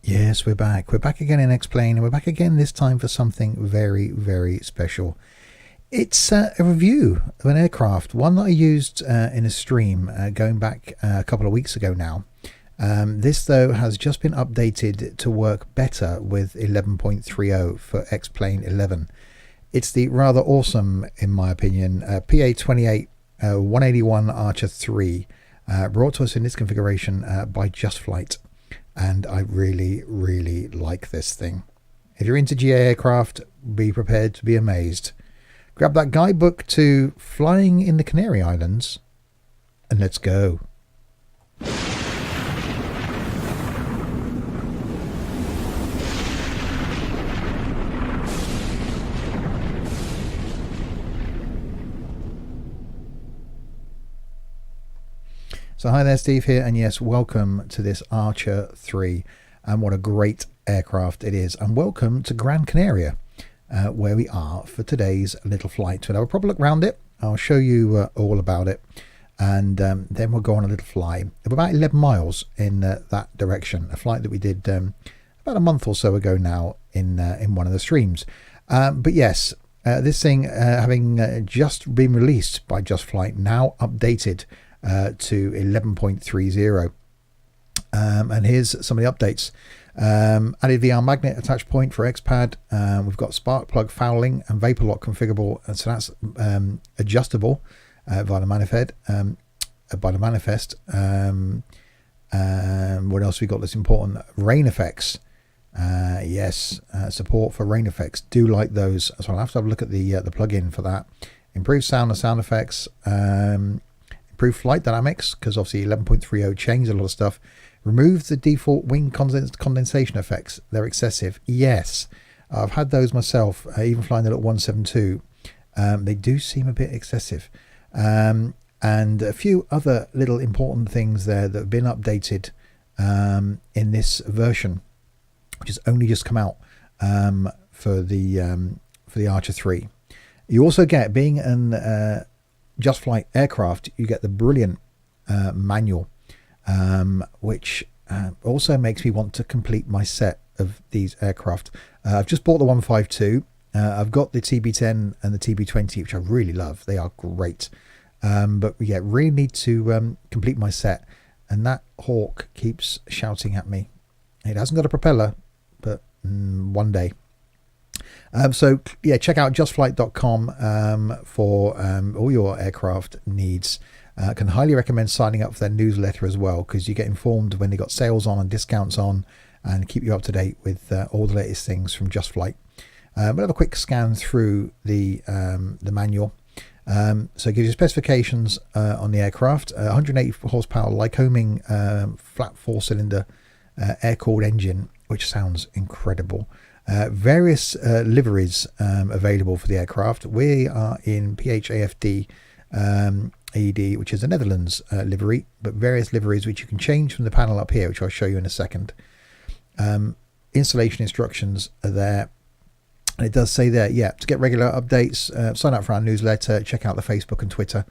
Yes, we're back. We're back again in X-Plane, and we're back again this time for something very, very special. It's a review of an aircraft, one that I used in a stream going back a couple of weeks ago now. This, though, has just been updated to work better with 11.30 for X-Plane 11. It's the rather awesome, in my opinion, PA-28-181 Archer 3, brought to us in this configuration by Just Flight. And I really, really like this thing. If you're into GA aircraft, be prepared to be amazed. Grab that guidebook to Flying in the Canary Islands, and let's go. So hi there, Steve here, and yes, welcome to this Archer 3, and what a great aircraft it is, and welcome to Gran Canaria, where we are for today's little flight. We'll have a proper look around it. I'll show you all about it, and then we'll go on a little fly of about 11 miles in that direction, a flight that we did about a month or so ago now in one of the streams. But yes, this thing having just been released by Just Flight, now updated to 11.30, and here's some of the updates. Added VR magnet attach point for XPad. We've got spark plug fouling and vapor lock configurable, and so that's adjustable by the manifest. What else we got that's important? Rain effects. Yes, support for rain effects. Do like those. So I'll have to have a look at the plugin for that. Improved sound and sound effects. Improved flight dynamics, because obviously 11.30 changed a lot of stuff. Remove the default wing condensation effects. They're excessive. Yes, I've had those myself, even flying the little 172. They do seem a bit excessive. And a few other little important things there that have been updated in this version, which has only just come out for the Archer 3. You also get, being an Just Flight aircraft, you get the brilliant manual, which also makes me want to complete my set of these aircraft. I've just bought the 152. I've got the TB10 and the TB20, which I really love. They are great. But yeah, really need to complete my set. And that Hawk keeps shouting at me. It hasn't got a propeller, but one day. So yeah, check out justflight.com for all your aircraft needs. I can highly recommend signing up for their newsletter as well, because you get informed when they got sales on and discounts on, and keep you up to date with all the latest things from Just Flight. We'll have a quick scan through the manual. So it gives you specifications on the aircraft: 180 horsepower Lycoming flat 4-cylinder air-cooled engine, which sounds incredible. Various liveries available for the aircraft. We are in PHAFD AED, which is the Netherlands livery, but various liveries which you can change from the panel up here, which I'll show you in a second. Installation instructions are there, and it does say there, yeah, to get regular updates, sign up for our newsletter, check out the Facebook and Twitter.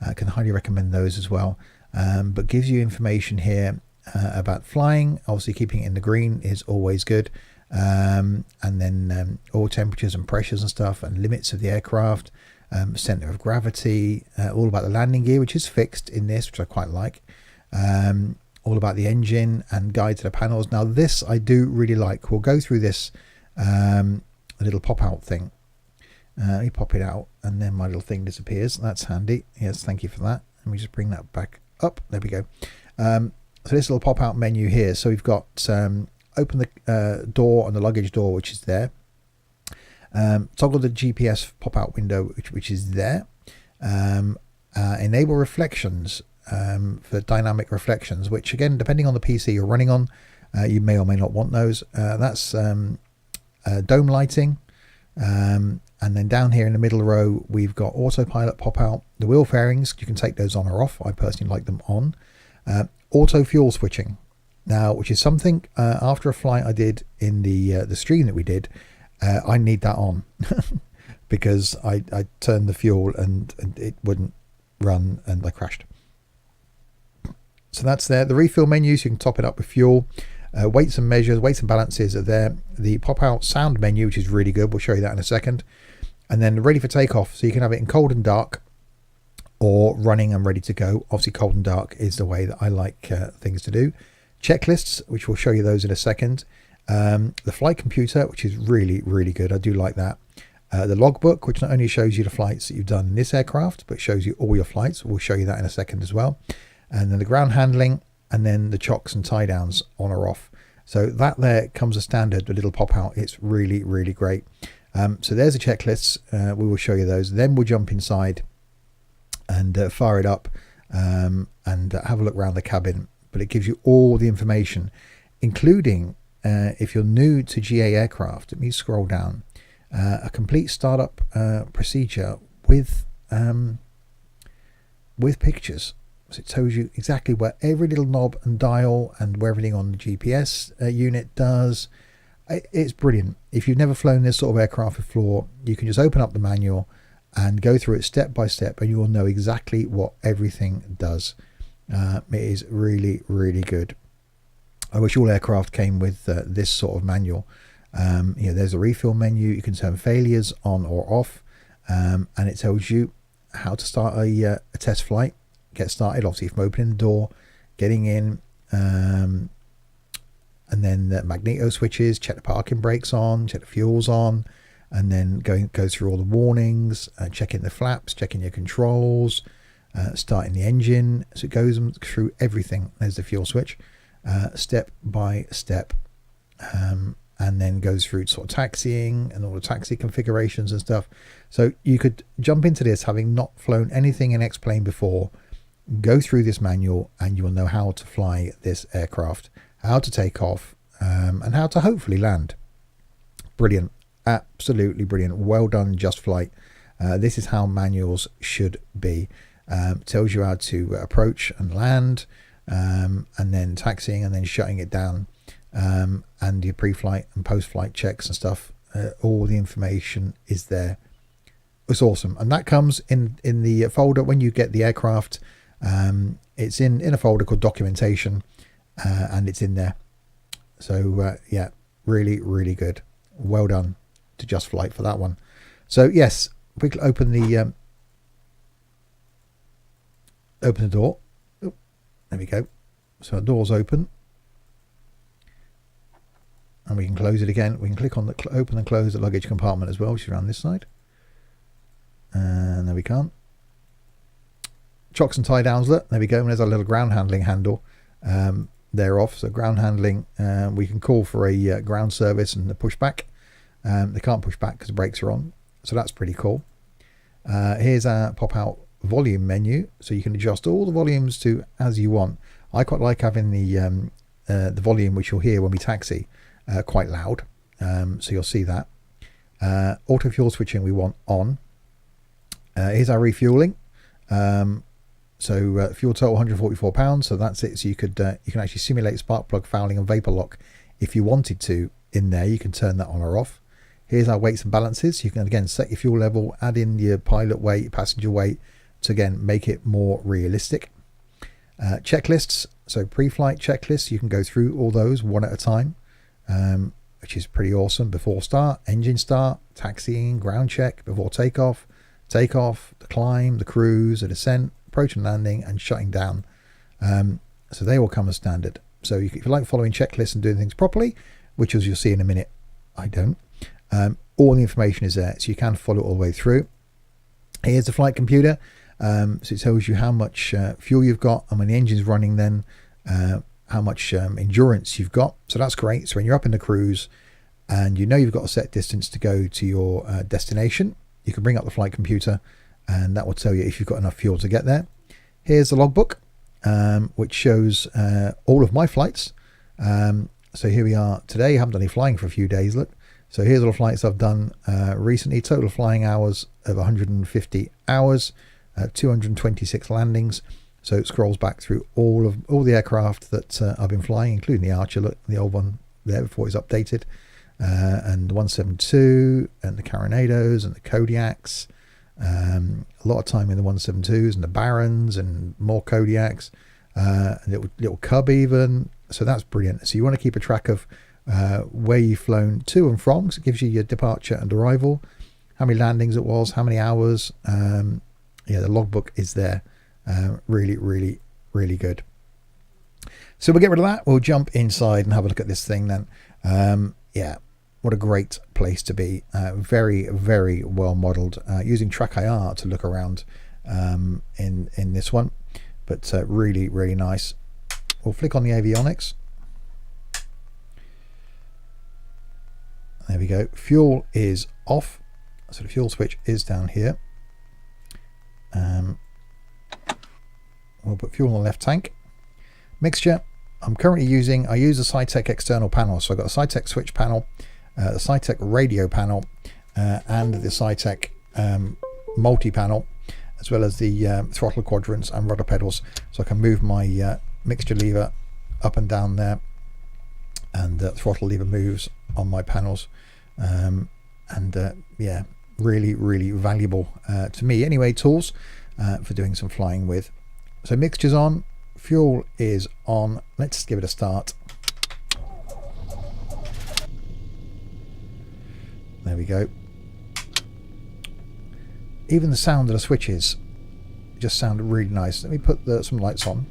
I can highly recommend those as well. But gives you information here about flying. Obviously keeping it in the green is always good. And then all temperatures and pressures and stuff, and limits of the aircraft, center of gravity, all about the landing gear, which is fixed in this, which I quite like, all about the engine, and guide to the panels. Now this I do really like. We'll go through this little pop out thing. Let me pop it out, and then my little thing disappears. That's handy. Yes, thank you for that. Let me just bring that back up. There we go. So this little pop out menu here, so we've got open the door on the luggage door, which is there. Toggle the GPS pop-out window, which is there. Enable reflections for dynamic reflections, which again, depending on the PC you're running on, you may or may not want those. That's dome lighting. And then down here in the middle row, we've got autopilot pop-out. The wheel fairings, you can take those on or off. I personally like them on. Auto fuel switching. Now, which is something after a flight I did in the stream that we did, I need that on because I turned the fuel and it wouldn't run and I crashed. So that's there. The refill menus, you can top it up with fuel. Weights and measures, weights and balances are there. The pop-out sound menu, which is really good, we'll show you that in a second. And then ready for takeoff, so you can have it in cold and dark, or running and ready to go. Obviously cold and dark is the way that I like things to do. Checklists, which we'll show you those in a second. The flight computer, which is really, really good. I do like that. The logbook, which not only shows you the flights that you've done in this aircraft, but shows you all your flights. We'll show you that in a second as well. And then the ground handling, and then the chocks and tie downs on or off. So that there comes as standard, the little pop out. It's really, really great. So there's the checklists. We will show you those. Then we'll jump inside and fire it up and have a look around the cabin. But it gives you all the information, including if you're new to GA aircraft. Let me scroll down. A complete startup procedure with pictures. So it tells you exactly where every little knob and dial and where everything on the GPS unit does. It's brilliant. If you've never flown this sort of aircraft before, you can just open up the manual and go through it step by step, and you will know exactly what everything does. It is really, really good. I wish all aircraft came with this sort of manual. There's a refill menu. You can turn failures on or off, and it tells you how to start a test flight. Get started, obviously, from opening the door, getting in, and then the magneto switches, check the parking brakes on, check the fuels on, and then go through all the warnings, checking the flaps, checking your controls, starting the engine. So it goes through everything. There's the fuel switch, step by step, and then goes through sort of taxiing and all the taxi configurations and stuff. So you could jump into this having not flown anything in X-Plane before, go through this manual, and you will know how to fly this aircraft, how to take off, and how to hopefully land. Brilliant. Absolutely brilliant. Well done, Just Flight. This is how manuals should be. Tells you how to approach and land, and then taxiing, and then shutting it down, and your pre-flight and post-flight checks and stuff. All the information is there. It's awesome. And that comes in the folder when you get the aircraft. It's in a folder called documentation, and it's in there. So yeah, really, really good. Well done to Just Flight for that one. So yes, we can open the door. Oh, there we go. So our door's open, and we can close it again. We can click on the open and close the luggage compartment as well, which is around this side. And there we can't. Chocks and tie downs. Look, there we go. And there's our little ground handling handle. They're off. So ground handling, we can call for a ground service and a pushback. They can't push back because the brakes are on, so that's pretty cool. Here's our pop-out volume menu, so you can adjust all the volumes to as you want. I quite like having the volume, which you'll hear when we taxi, quite loud, so you'll see that. Auto fuel switching we want on. Here's our refueling. So fuel total 144 pounds, so that's it. So you can actually simulate spark plug fouling and vapor lock if you wanted to in there. You can turn that on or off. Here's our weights and balances. You can again set your fuel level, add in your pilot weight, your passenger weight to again make it more realistic. Checklists, so pre-flight checklists, you can go through all those one at a time, which is pretty awesome. Before start, engine start, taxiing, ground check, before takeoff, the climb, the cruise, the descent, approach and landing, and shutting down. So they all come as standard. So if you like following checklists and doing things properly, which as you'll see in a minute, I don't, all the information is there, so you can follow it all the way through. Here's the flight computer. So it tells you how much fuel you've got, and when the engine's running, then how much endurance you've got. So that's great. So when you're up in the cruise and you know you've got a set distance to go to your destination, you can bring up the flight computer, and that will tell you if you've got enough fuel to get there. Here's the logbook, which shows all of my flights. So here we are today. I haven't done any flying for a few days. Look. So here's all the flights I've done recently. Total flying hours of 150 hours, 226 landings. So it scrolls back through all the aircraft that I've been flying, including the Archer, look, the old one there before it's updated, and the 172 and the Coronados and the Kodiaks. A lot of time in the 172s and the Barons and more Kodiaks, a little Cub even, So that's brilliant. So you want to keep a track of where you've flown to and from, because it gives you your departure and arrival, how many landings it was, how many hours. Yeah, the logbook is there. Really, really, really good. So we'll get rid of that. We'll jump inside and have a look at this thing then. Yeah, what a great place to be. Very, very well modeled. Using Track IR to look around in this one, but really, really nice. We'll flick on the avionics. There we go. Fuel is off, so the fuel switch is down here. We'll put fuel on the left tank. Mixture, I'm currently using, I use a SciTech external panel. So I've got a SciTech switch panel, the SciTech radio panel, and the SciTech multi-panel, as well as the throttle quadrants and rudder pedals. So I can move my mixture lever up and down there, and the throttle lever moves on my panels. Yeah, really, really valuable to me anyway, tools for doing some flying with. So mixture's on, fuel is on. Let's give it a start. There we go. Even the sound of the switches just sound really nice. Let me put some lights on.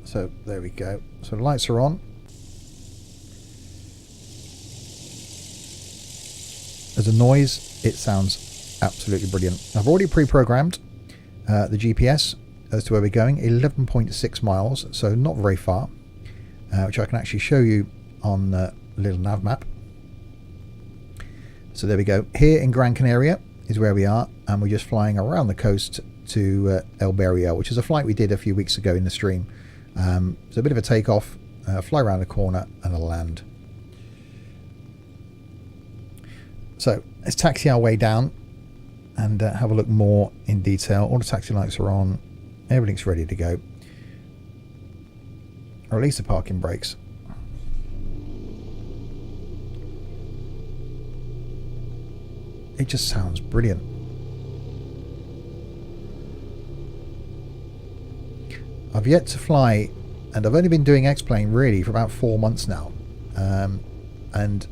So there we go. So the lights are on. As a noise, it sounds absolutely brilliant. I've already pre-programmed the GPS as to where we're going, 11.6 miles, so not very far, which I can actually show you on the little nav map. So there we go. Here in Gran Canaria is where we are, and we're just flying around the coast to El Barrio, which is a flight we did a few weeks ago in the stream. So a bit of a takeoff, fly around the corner, and a land. So let's taxi our way down and have a look more in detail. All the taxi lights are on, everything's ready to go. Release the parking brakes. It just sounds brilliant. I've yet to fly, and I've only been doing X-Plane really for about 4 months now, and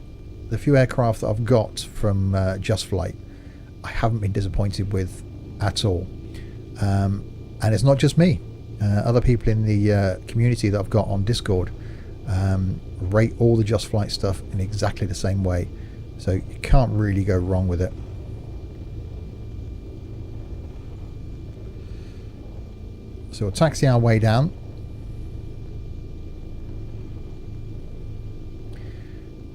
the few aircraft that I've got from Just Flight, I haven't been disappointed with at all. And it's not just me. Other people in the community that I've got on Discord rate all the Just Flight stuff in exactly the same way. So you can't really go wrong with it. So we'll taxi our way down.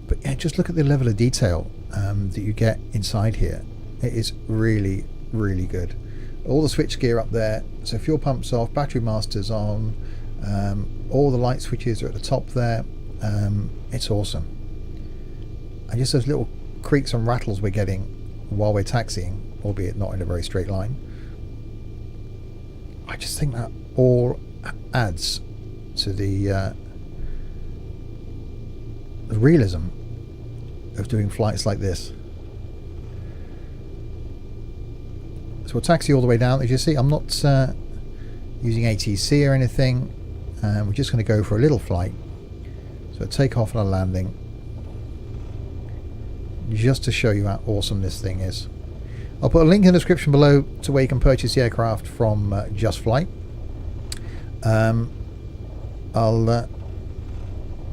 But yeah, just look at the level of detail that you get inside here. It is really, really good. All the switch gear up there. So fuel pumps off, battery master's on. All the light switches are at the top there. It's awesome. And just those little creaks and rattles we're getting while we're taxiing, albeit not in a very straight line. I just think that all adds to the realism of doing flights like this. So we'll taxi all the way down. As you see, I'm not using ATC or anything. We're just going to go for a little flight. So a takeoff and a landing, just to show you how awesome this thing is. I'll put a link in the description below to where you can purchase the aircraft from Just Flight. I'll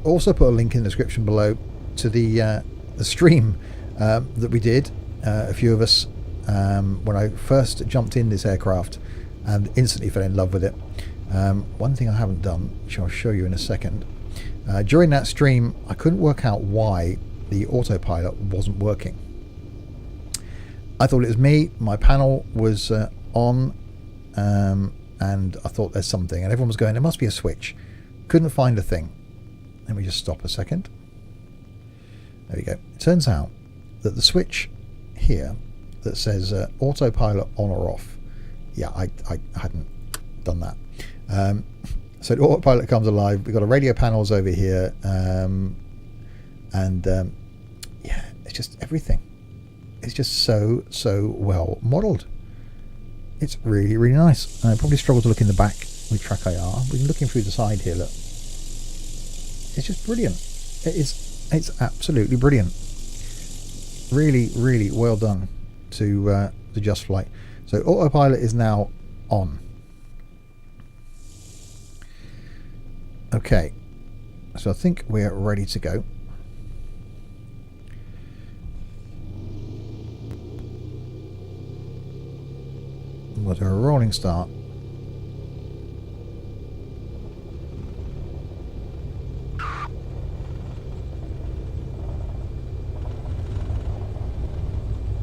also put a link in the description below to the stream that we did, a few of us, when I first jumped in this aircraft and instantly fell in love with it. One thing I haven't done, which I'll show you in a second, during that stream I couldn't work out why the autopilot wasn't working. I thought it was me, my panel was on, and I thought there's something, and everyone was going, there must be a switch. Couldn't find a thing. Let me just stop a second. There we go. It turns out that the switch here that says autopilot on or off, yeah, I hadn't done that. So the autopilot comes alive. We've got our radio panels over here, and yeah, it's just everything. It's just so well modeled. It's really, really nice. I probably struggle to look in the back with track IR. We're looking through the side here, look. It's just brilliant. It's absolutely brilliant. Really, really well done to Just Flight. So autopilot is now on. Okay, so I think we're ready to go. We'll do a rolling start.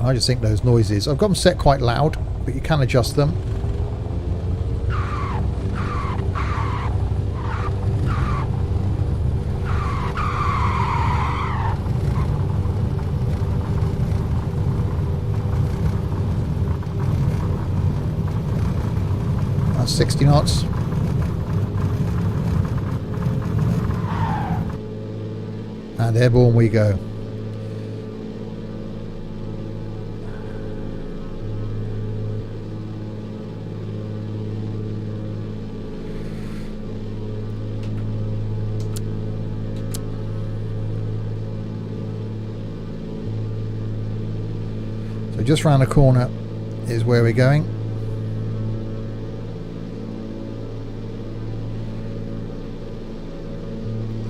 I just think those noises, I've got them set quite loud, but you can adjust them. That's 60 knots. And airborne we go. So just round the corner is where we're going.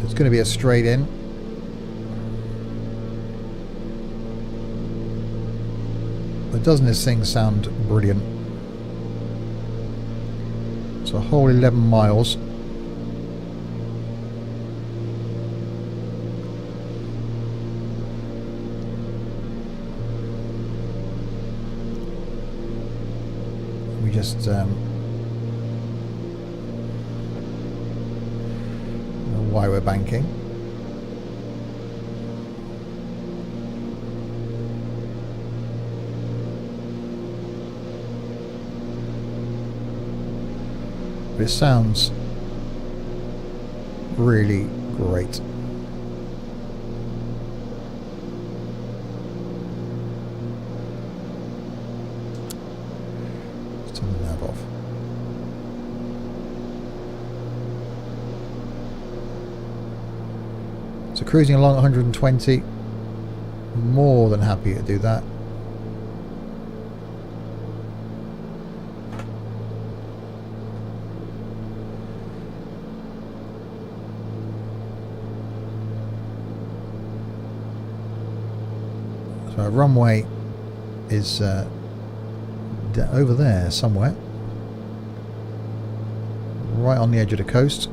It's going to be a straight in. But doesn't this thing sound brilliant? It's a whole 11 miles. We just why we're banking. But it sounds really great. Let's turn the nav off. So cruising along 120, more than happy to do that. So our runway is over there somewhere, right on the edge of the coast,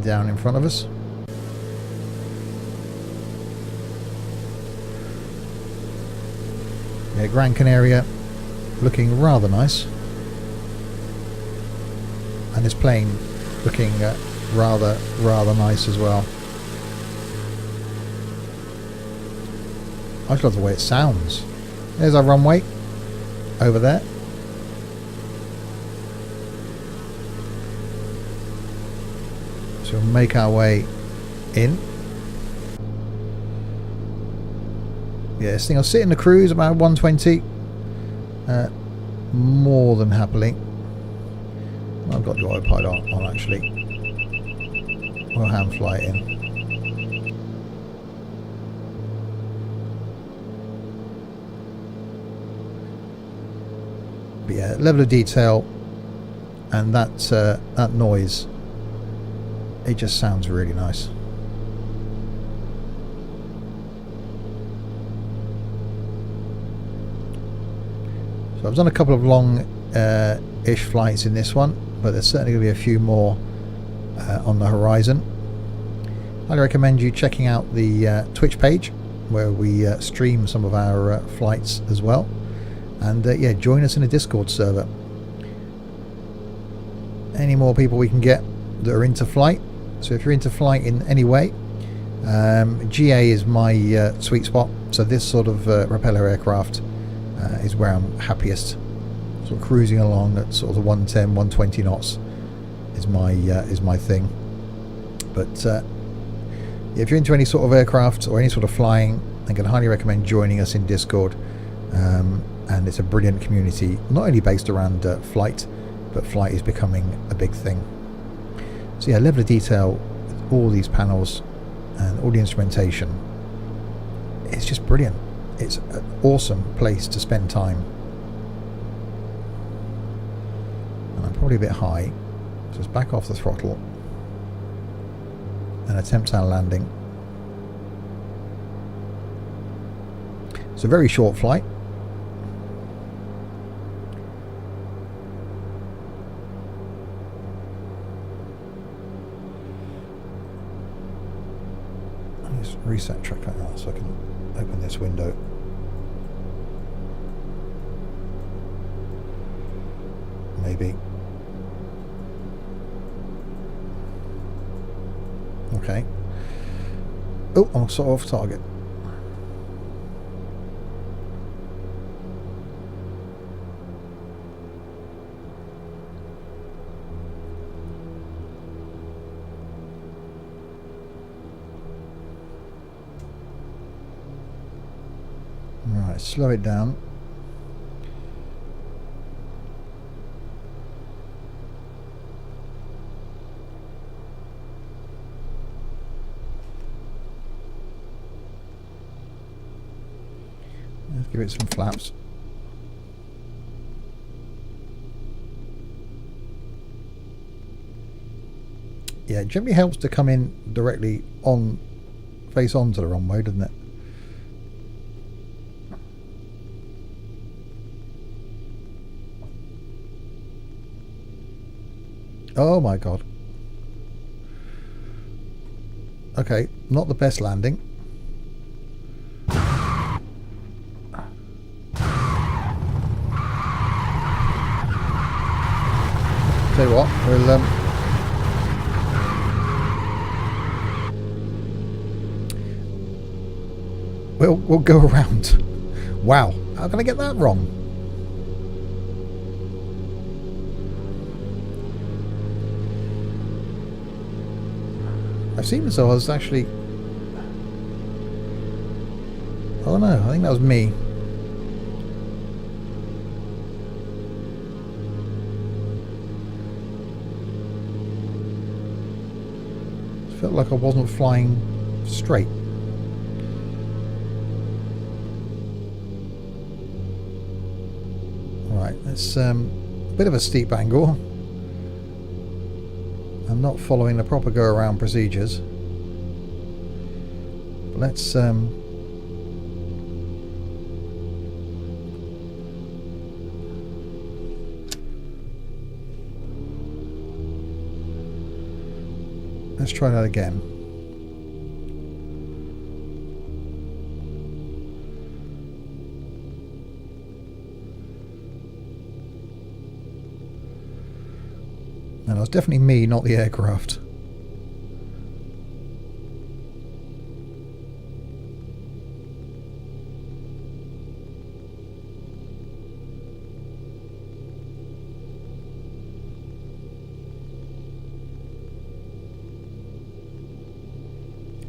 down in front of us. Yeah, Gran Canaria looking rather nice, and this plane looking rather nice as well. I just love the way it sounds. There's our runway over there. So we'll make our way in. Yeah, this thing, I'll sit in the cruise about 120 more than happily. I've got the autopilot on actually. We'll hand fly it in. But yeah, level of detail and that noise, it just sounds really nice. So I've done a couple of long-ish flights in this one, but there's certainly going to be a few more on the horizon. I'd recommend you checking out the Twitch page where we stream some of our flights as well. And yeah, join us in a Discord server. Any more people we can get that are into flight. So if you're into flight in any way, GA is my sweet spot. So this sort of propeller aircraft is where I'm happiest. Sort of cruising along at sort of the 110, 120 knots is my thing. But if you're into any sort of aircraft or any sort of flying, I can highly recommend joining us in Discord. and it's a brilliant community, not only based around flight, but flight is becoming a big thing. So yeah, level of detail with all these panels and all the instrumentation, it's just brilliant. It's an awesome place to spend time. And I'm probably a bit high, so let's back off the throttle and attempt our landing. It's a very short flight. Let's reset track like that so I can open this window. Maybe. Okay. Oh, I'm sort of off target. Right, slow it down. Let's give it some flaps. Yeah, it generally helps to come in directly on, face on to the runway, doesn't it? Oh my god. Okay, not the best landing. Tell you what, we'll go around. Wow, how can I get that wrong? I've seen myself as actually, I don't know, I think that was me. It felt like I wasn't flying straight. Right, it's a bit of a steep angle. I'm not following the proper go-around procedures. But let's try that again. And it was definitely me, not the aircraft.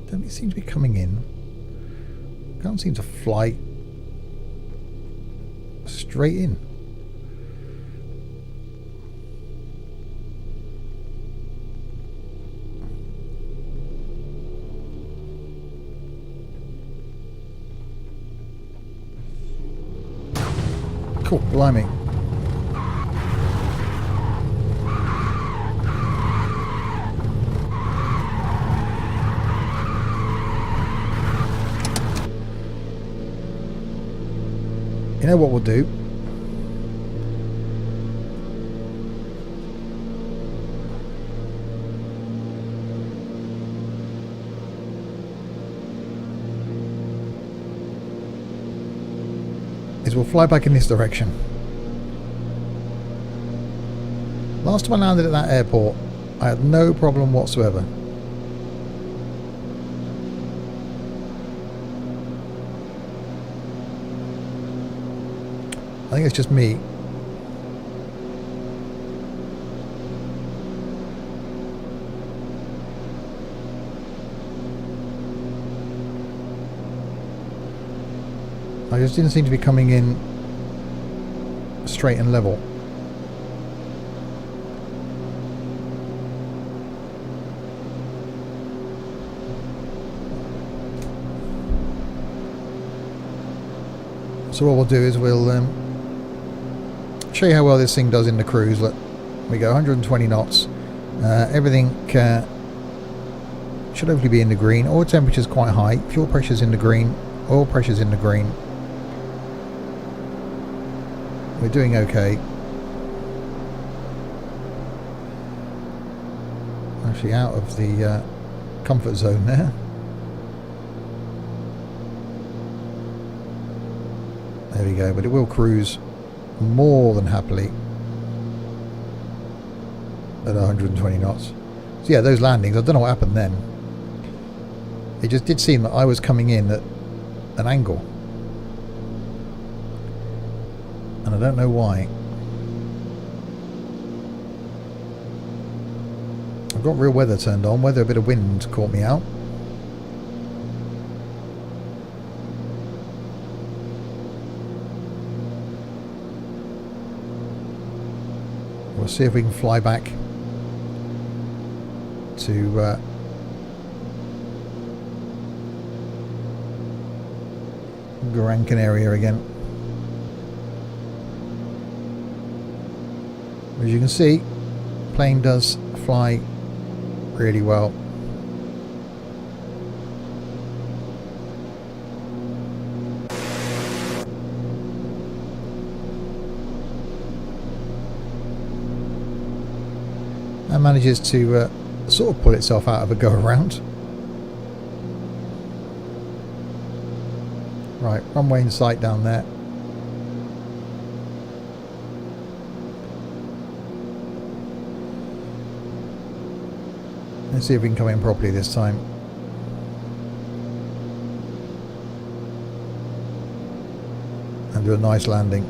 Definitely seems to be coming in. Can't seem to fly straight in. Cool, blimey. You know what we'll do? Is we'll fly back in this direction. Last time I landed at that airport, I had no problem whatsoever. I think it's just me. I just didn't seem to be coming in straight and level. So what we'll do is we'll show you how well this thing does in the cruise. Let we go 120 knots. Everything should hopefully be in the green. Oil temperature's quite high. Fuel pressure's in the green. Oil pressure's in the green. We're doing okay. Actually out of the comfort zone there. There we go, but it will cruise more than happily at 120 knots. So yeah, those landings, I don't know what happened then. It just did seem that I was coming in at an angle. And I don't know why. I've got real weather turned on. Weather, a bit of wind caught me out. We'll see if we can fly back to Gran Canaria again. As you can see, plane does fly really well. And manages to sort of pull itself out of a go around. Right, runway in sight down there. Let's see if we can come in properly this time. And do a nice landing.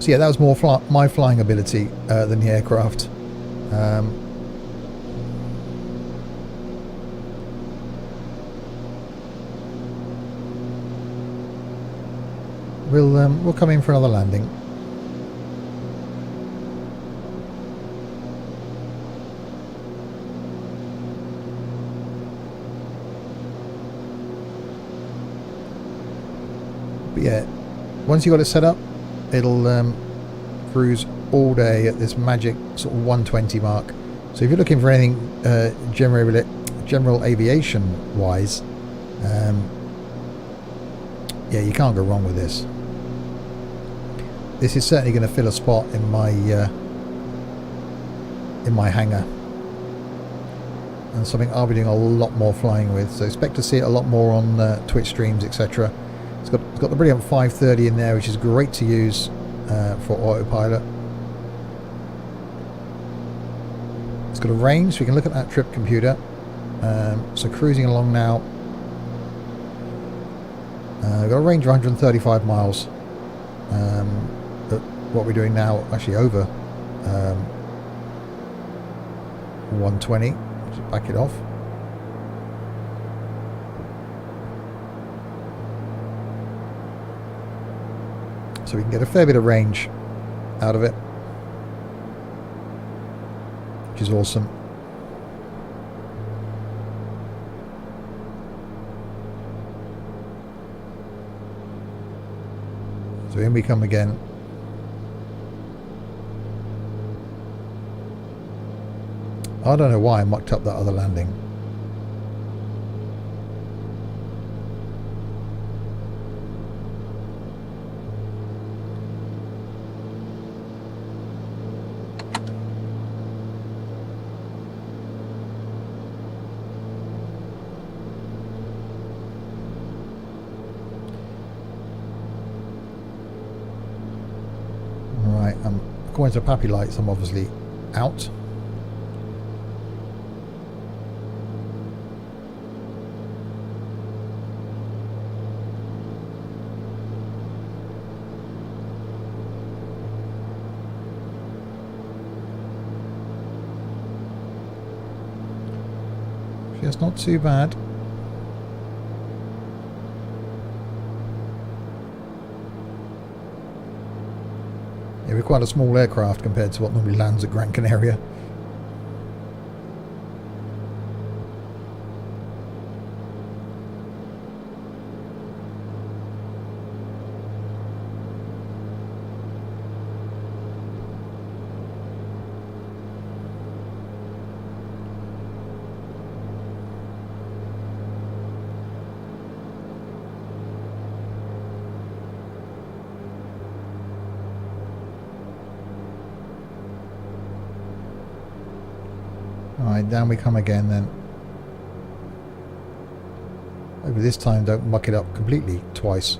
So yeah, that was more my flying ability than the aircraft. We'll come in for another landing. But yeah, once you got it set up, it'll cruise all day at this magic sort of 120 mark. So if you're looking for anything general aviation wise, yeah, you can't go wrong with this. This is certainly going to fill a spot in my hangar, and something I'll be doing a lot more flying with. So expect to see it a lot more on Twitch streams, etc. It's got the brilliant 530 in there, which is great to use for autopilot. It's got a range, so we can look at that trip computer. So cruising along now. We've got a range of 135 miles. But what we're doing now, actually over 120. Just back it off. So we can get a fair bit of range out of it, which is awesome. So in we come again. I don't know why I mucked up that other landing. Right, according to Pappy Lights, I'm obviously out. It's not too bad. Yeah, we're quite a small aircraft compared to what normally lands at Gran Canaria. Alright, down we come again then. Maybe this time don't muck it up completely twice.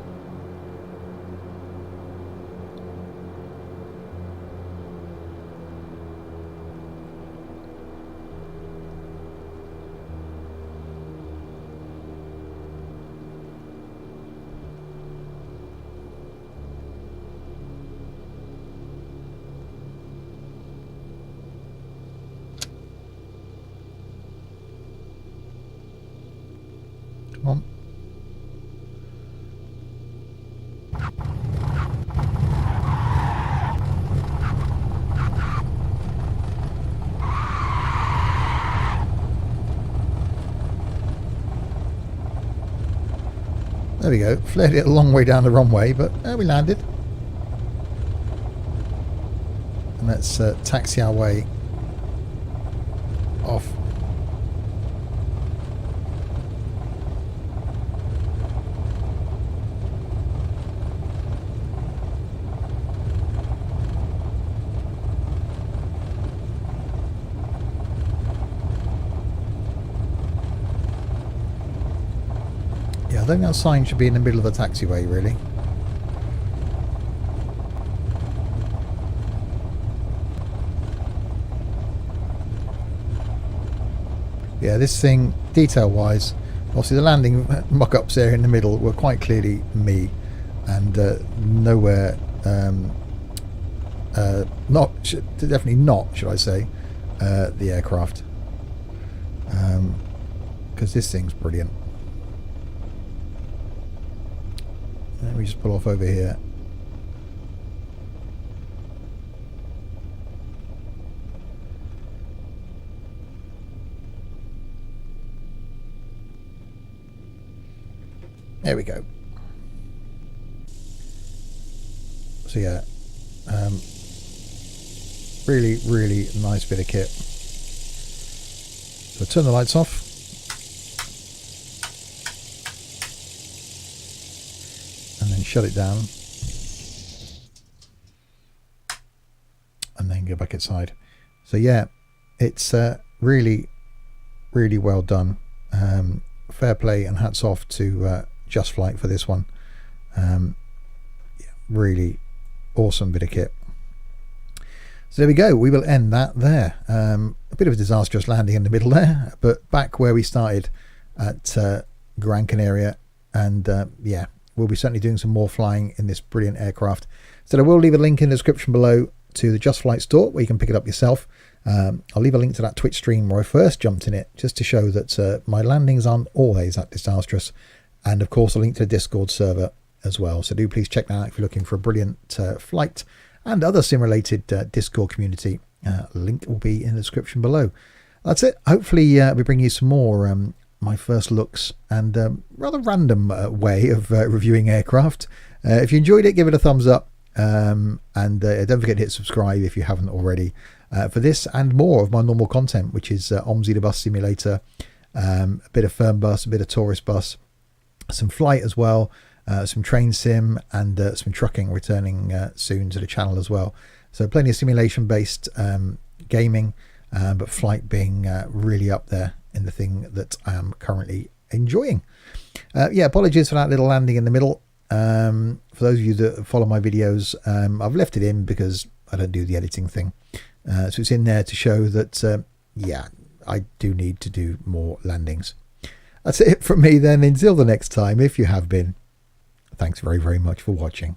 Come on. There we go. Flared it a long way down the runway, but we landed. And let's taxi our way off. Yeah, I think that sign should be in the middle of the taxiway, really. Yeah, this thing, detail-wise, obviously the landing mock-ups there in the middle were quite clearly me, and nowhere, definitely not, should I say, the aircraft, because this thing's brilliant. Let me just pull off over here. There we go. So yeah, really, really nice bit of kit. So turn the lights off. And then shut it down. And then go back inside. So yeah, it's really, really well done. Fair play and hats off to Just Flight for this one. Yeah, really awesome bit of kit. So there we go. We will end that there. A bit of a disastrous landing in the middle there, but back where we started at Gran Canaria, and yeah, we'll be certainly doing some more flying in this brilliant aircraft. So I will leave a link in the description below to the Just Flight store where you can pick it up yourself. I'll leave a link to that Twitch stream where I first jumped in it, just to show that my landings aren't always that disastrous. And of course a link to the Discord server as well. So do please check that out if you're looking for a brilliant flight and other sim-related Discord community. Link will be in the description below. That's it. Hopefully we bring you some more my first looks and rather random way of reviewing aircraft. If you enjoyed it, give it a thumbs up, and don't forget to hit subscribe if you haven't already, for this and more of my normal content, which is OMSI the bus simulator, a bit of firm bus, a bit of tourist bus, some flight as well, some train sim, and some trucking returning soon to the channel as well. So plenty of simulation based gaming, but flight being really up there in the thing that I am currently enjoying. Yeah, apologies for that little landing in the middle. For those of you that follow my videos, I've left it in because I don't do the editing thing. So it's in there to show that, yeah, I do need to do more landings. That's it from me then. Until the next time, if you have been, thanks very, very much for watching.